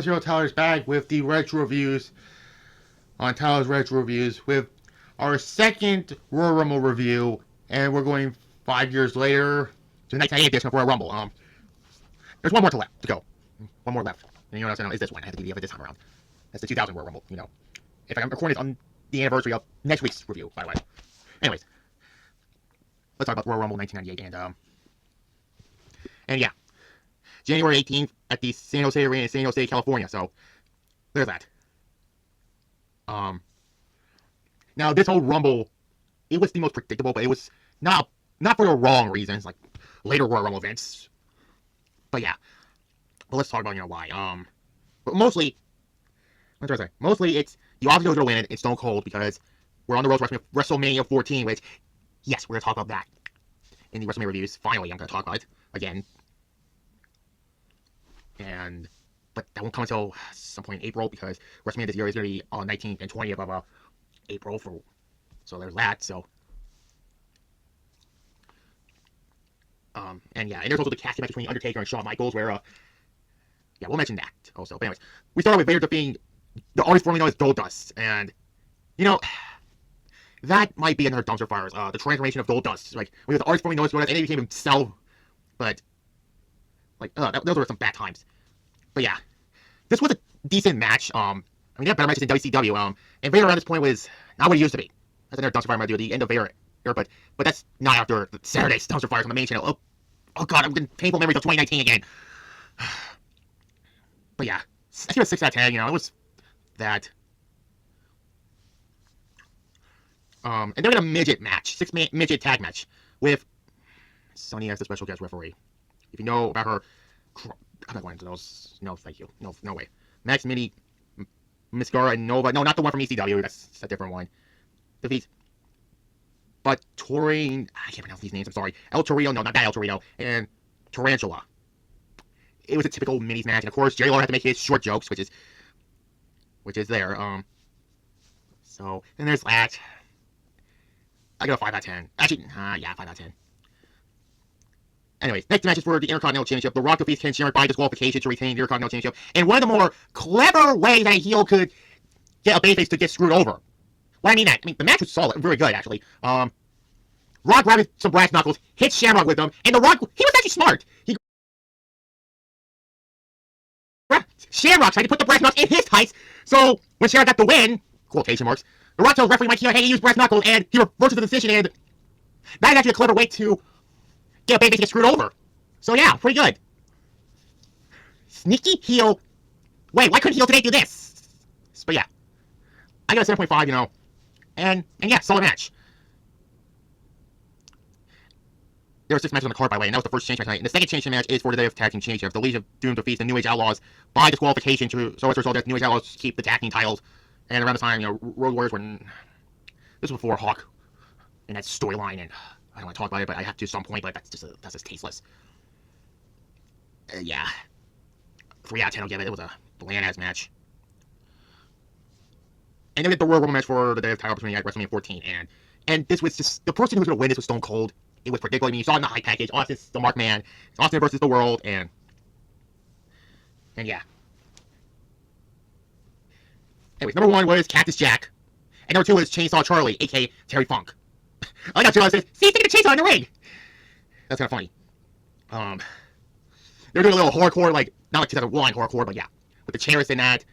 Zero Tyler's back with the retro reviews on Tyler's retro reviews with our second Royal Rumble review, and we're going 5 years later to the 1998 edition of Royal Rumble. There's one more to go. One more left. And you know what I'm saying? Is this one? I have the DVD of it this time around. That's the 2000 Royal Rumble. You know, if I'm recording this on the anniversary of next week's review, by the way. Anyways, let's talk about Royal Rumble 1998 and yeah, January 18th at the San Jose Arena in San Jose, California. So there's that. Now this whole Rumble, it was the most predictable, but it was not for the wrong reasons, like later Royal Rumble events. But yeah, but let's talk about why. But mostly, what am I trying to say? Mostly it's you obviously know who's gonna win it. It's Stone Cold because we're on the road to WrestleMania 14, which yes, we're gonna talk about that in the WrestleMania reviews. Finally, I'm gonna talk about it again. But that won't come until some point in April because WrestleMania this year is going to be on 19th and 20th of April. So there's that. So and yeah, and there's also the casting match between Undertaker and Shawn Michaels where yeah, we'll mention that also. But anyways, we started with Vader defeating the artist formerly known as Goldust, and that might be another dumpster fires. The transformation of Goldust, like when the artist formerly known as Goldust, and then he became himself, but those were some bad times. But yeah, this was a decent match. I mean, they had better matches in WCW. And Vader at this point was not what he used to be. That's another dumpster fire might do at the end of Vader era, but that's not after Saturday's dumpster fires on the main channel. Oh god, I'm getting painful memories of 2019 again. But yeah, I give it a 6 out of 10. It was that. And then we had a midget match, 6-man midget tag match with Sunny as the special guest referee. If you know about her, I'm not going into those. No, thank you. No way. Max Mini, Mascara, and Nova. No, not the one from ECW. That's a different one. Defeats. But Torino, I can't pronounce these names. I'm sorry. El Torino. No, not that El Torino. And Tarantula. It was a typical minis match, and of course, Jerry Lawler had to make his short jokes, which is there. So then there's that. I go 5 out of 10. Actually, yeah, 5 out of 10. Anyways, next match is for the Intercontinental Championship. The Rock defeats Ken Shamrock by disqualification to retain the Intercontinental Championship. And one of the more clever ways that a heel could get a babyface to get screwed over. Why I mean that? I mean, the match was solid, very good, actually. Rock grabbed some brass knuckles, hit Shamrock with them, and the Rock, he was actually smart. He grabbed Shamrock, tried to put the brass knuckles in his tights, so when Shamrock got the win, quotation marks, the Rock tells referee Mike Hero, hey, he used brass knuckles, and he reverses the decision, and that is actually a clever way to get a babyface to get screwed over. So yeah, pretty good. Sneaky heel. Wait, why couldn't heel today do this? But yeah, I got a 7.5, and yeah, solid match. There were 6 matches on the card, by the way, and that was the first change match tonight. And the second change match is for the Day of Tag Team Championship. The Legion of Doom defeats the New Age Outlaws by disqualification, so as a result, the New Age Outlaws keep the tag team titles. And around the time, Road Warriors were. This was before Hawk in that storyline, and I don't want to talk about it, but I have to at some point, but that's just tasteless. Yeah. 3 out of 10 I'll give it. It was a bland-ass match. And then we had the Royal Rumble match for the Day of Title opportunity at WrestleMania 14, and this was just, the person who was going to win this was Stone Cold. It was predictable. I mean, you saw it in the high package. Austin's the Mark Man. It's Austin versus the World, and yeah. Anyways, number 1 was Cactus Jack, and number 2 was Chainsaw Charlie, a.k.a. Terry Funk. I like how Charlie says, see, take a chainsaw in the ring! That's kind of funny. They're doing a little hardcore, like, not like 2001 hardcore, but yeah. With the chairs and that.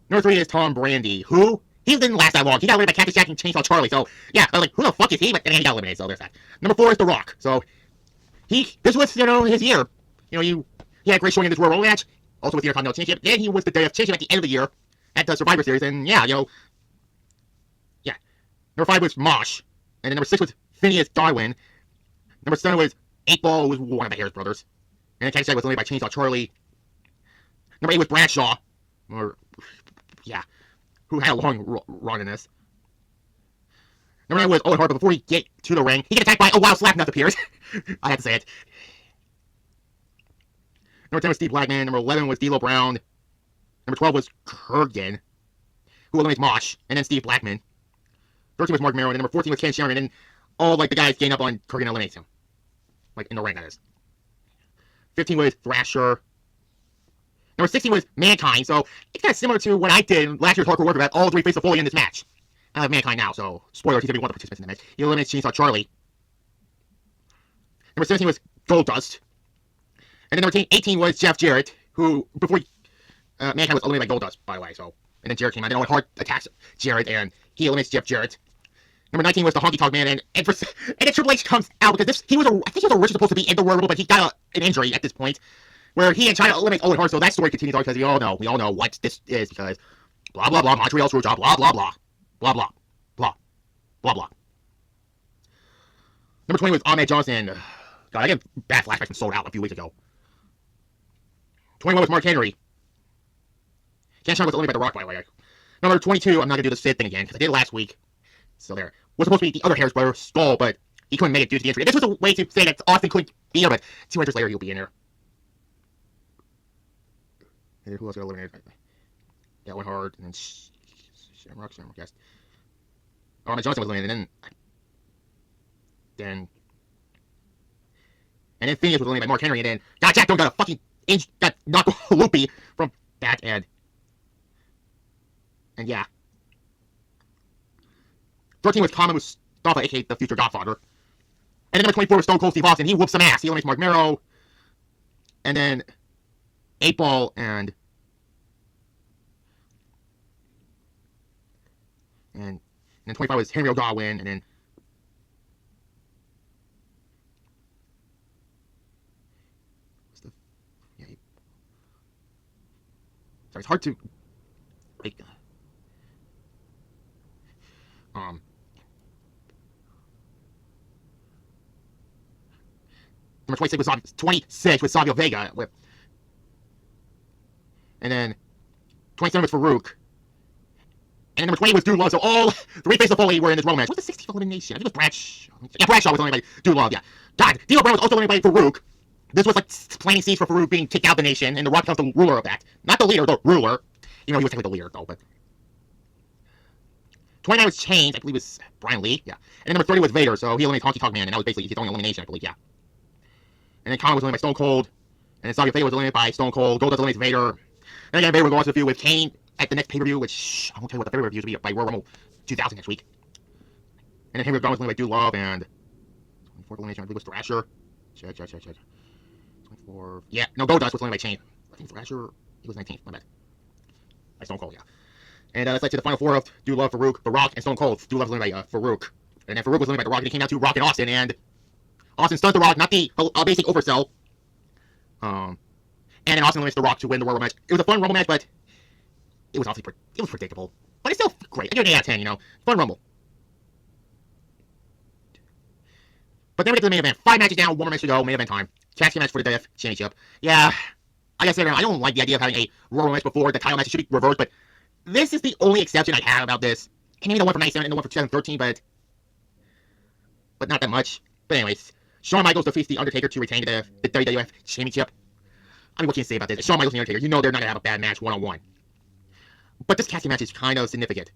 Number 3 is Tom Brandy, who, he didn't last that long. He got eliminated by Cactus Jack and Chainsaw Charlie, so, yeah, I was like, who the fuck is he? But then he got eliminated, so there's that. Number 4 is The Rock, so, this was, his year. He had a great showing in this Royal Rumble match, also with the Intercontinental Championship, then he was the Day of Championship at the end of the year, at the Survivor Series, and yeah, yeah. Number 5 was Mosh, and then number 6 was Phineas Darwin. Number 7 was 8-Ball, who was one of the Harris brothers. And then Cactus Jack was eliminated by Chainsaw Charlie. Number 8 was Bradshaw, who had a long run in this. Number 9 was Owen Hart, but before he get to the ring, he gets attacked by a wild slap nut appears. I have to say it. Number 10 was Steve Blackman. Number 11 was D'Lo Brown. Number 12 was Kurgan, who eliminates Mosh, and then Steve Blackman. 13 was Mark Merrow, and number 14 was Ken Shamrock, and then all, the guys gang up on Kurgan and eliminates him. In the ring, that is. 15 was Thrasher. Number 16 was Mankind, so it's kind of similar to what I did in last year's Hardcore Workout. All three faced the Foley in this match. I have Mankind now, so spoiler, he's going to be one of the participants in the match. He eliminates Chainsaw Charlie. Number 17 was Goldust. And then number 18 was Jeff Jarrett, who, before Mankind was eliminated by Goldust, by the way, so. And then Jarrett came out, and Owen Hart attacks Jarrett, and he eliminates Jeff Jarrett. Number 19 was the Honky Tonk Man, and then Triple H comes out because I think he was originally supposed to be in the Royal Rumble, but he got an injury at this point, where he and China eliminate Owen Hart, so that story continues on because we all know what this is, because blah blah blah, Montreal Screwjob, blah blah blah, blah blah, blah, blah blah. Number 20 was Ahmed Johnson. God, I get bad flashbacks from Sold Out a few weeks ago. 21 was Mark Henry. Ken Shamrock was eliminated by The Rock, by the way. Number 22, I'm not going to do the Sid thing again, because I did it last week. So there. Was supposed to be the other Harris brother, Skull, but he couldn't make it due to the injury. This was a way to say that Austin couldn't be here, but 2 years later, he'll be in there. And who else got eliminated? Yeah, Owen Hart, and then Shamrock, yes. Ahmed Johnson was eliminated, and then Phineas was eliminated by Mark Henry, and then Jack Doan got a fucking got knocked loopy from that, and yeah. 13 was Kama Mustafa, aka the future Godfather. And then number 24 was Stone Cold Steve Austin. He whooped some ass. He eliminates Mark Mero. And then 8 Ball and then 25 was Henry O'Dowd, and then sorry, it's hard to like number 26 was Savio Vega with, and then 27 was Farouk. And then number 20 was Dude Love. So all 3 faces of Foley were in this Rumble match. What's the 60th elimination? I think it was Bradshaw. Yeah, Bradshaw was eliminated by Dude Love, yeah. God, D'Lo Brown was also eliminated by Farouk. This was like planting seeds for Farouk being kicked out of the nation, and The Rock becomes the ruler of that. Not the leader, the ruler. You know, he was technically the leader, though, but 29 was Chains, I believe it was Brian Lee, yeah. And then number 30 was Vader, so he eliminates Honky Tonk Man, and that was basically his only elimination, I believe, yeah. And then Khan was eliminated by Stone Cold, and then Savio Vega was eliminated by Stone Cold. Goldust eliminates Vader. And again, Vader will go on to the feud with Kane at the next pay-per-view, which I won't tell you what the February reviews will be by Royal Rumble 2000 next week. And then Henry O'Dowd was eliminated by Dude Love, and 24th elimination, I believe, was Thrasher. Check. 24. Yeah, no, Goldust was eliminated by Chain. I think Thrasher, he was 19th, my bad. By Stone Cold, yeah. And that's led to the final 4 of Dude Love, Farouk, The Rock, and Stone Cold. Dude Love was eliminated by Farouk. And then Farouk was eliminated by The Rock, and he came out to Rock and Austin, and Austin stunned The Rock, not the basic oversell. And then Austin eliminates The Rock to win the Royal Rumble match. It was a fun Rumble match, but it was obviously it was predictable. But it's still great. I give it an 8 out of 10, you know. Fun Rumble. But then we get to the main event. 5 matches down, 1 more match to go. Main event time. Casket match for the DF Championship. Yeah, like I said, I don't like the idea of having a Royal match before the title match. It should be reversed, but this is the only exception I have about this. And maybe the one for 97 and the one for 2013, but not that much. But anyways, Shawn Michaels defeats The Undertaker to retain the WWF Championship. I mean, what can you say about this? Shawn Michaels and The Undertaker, you know they're not going to have a bad match one-on-one. But this casket match is kind of significant.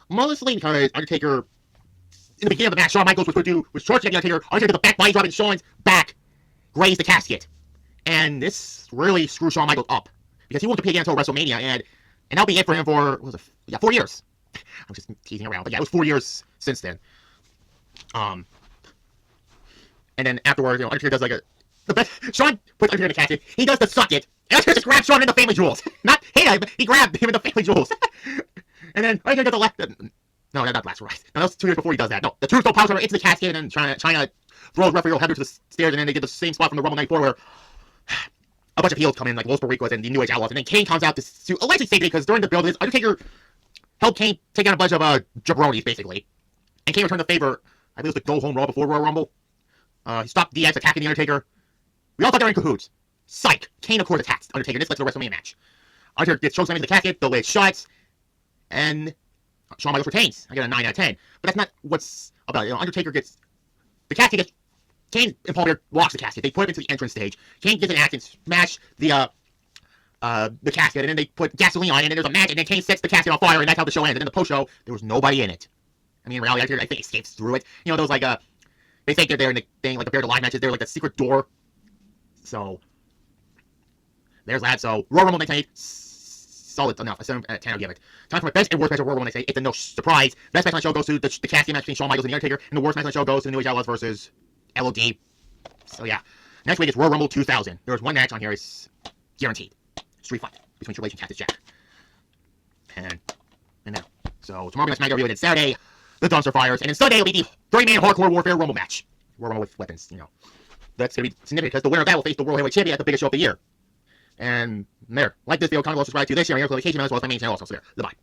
Mostly because Undertaker, in the beginning of the match, Shawn Michaels was charging at The Undertaker. Undertaker did the back body drop, and Shawn's back grazed the casket. And this really screwed Shawn Michaels up. Because he won't compete again until WrestleMania, and that'll be it for him for, what was it? 4 years. I'm just teasing around, but yeah, it was 4 years since then. And then afterwards, you know, Undertaker does like the best. Shawn puts Undertaker in the casket. He does the suck it. And Undertaker just grabs Shawn in the Family Jewels. Not hit him, he grabbed him in the Family Jewels. And then Undertaker does the left. No, not Blast Right. No, that was 2 years before he does that. No, the Tombstone Power into the casket, and then China throws referee Hebner to the stairs, and then they get the same spot from the Rumble 94 where a bunch of heels come in, like Los Barricos and the New Age Outlaws, and then Kane comes out to allegedly save it, because during the build, Undertaker helped Kane take out a bunch of jabronis, basically. And Kane returned the favor. I believe it was the Go Home Raw before Royal Rumble. He stopped DX attacking the Undertaker. We all thought they were in cahoots. Psych. Kane, of course, attacks Undertaker. This led to the WrestleMania match. Undertaker gets chokeslammed into the casket, the lid shuts, and Shawn Michaels retains. I get a 9 out of 10. But that's not what's about it. You know, Undertaker gets the casket gets Kane and Paul Bearer locks the casket. They put him into the entrance stage. Kane gets an axe and smash the casket, and then they put gasoline on it, and then there's a match, and then Kane sets the casket on fire, and that's how the show ends. And then the post-show, there was nobody in it. I mean, in reality, I think escapes through it. You know, those like they think they're there in the thing, like the Bear to Live matches, they're like a secret door. So There's that. So Royal Rumble 1998, solid enough. A 7 out of 10 I'll give it. Time for my best and worst match of Royal Rumble 1998. It's a no surprise. Best match on the show goes to the casting match between Shawn Michaels and The Undertaker, and the worst match on the show goes to the New Age Outlaws versus LOD. So yeah. Next week is Royal Rumble 2000. There's one match on here is guaranteed. Street fight between Triple H and Cactus Jack. And now. So tomorrow we're going to SmackDown review it. It's Saturday, the Dumpster Fires, and then Sunday will be the 30-man Hardcore Warfare Rumble match. Royal Rumble with weapons, you know. That's going to be significant because the winner of that will face the World Heavyweight Champion at the biggest show of the year. And there. Like this video, comment below, subscribe to this channel, and also the Cage Man as well as my main channel also. So there. Goodbye.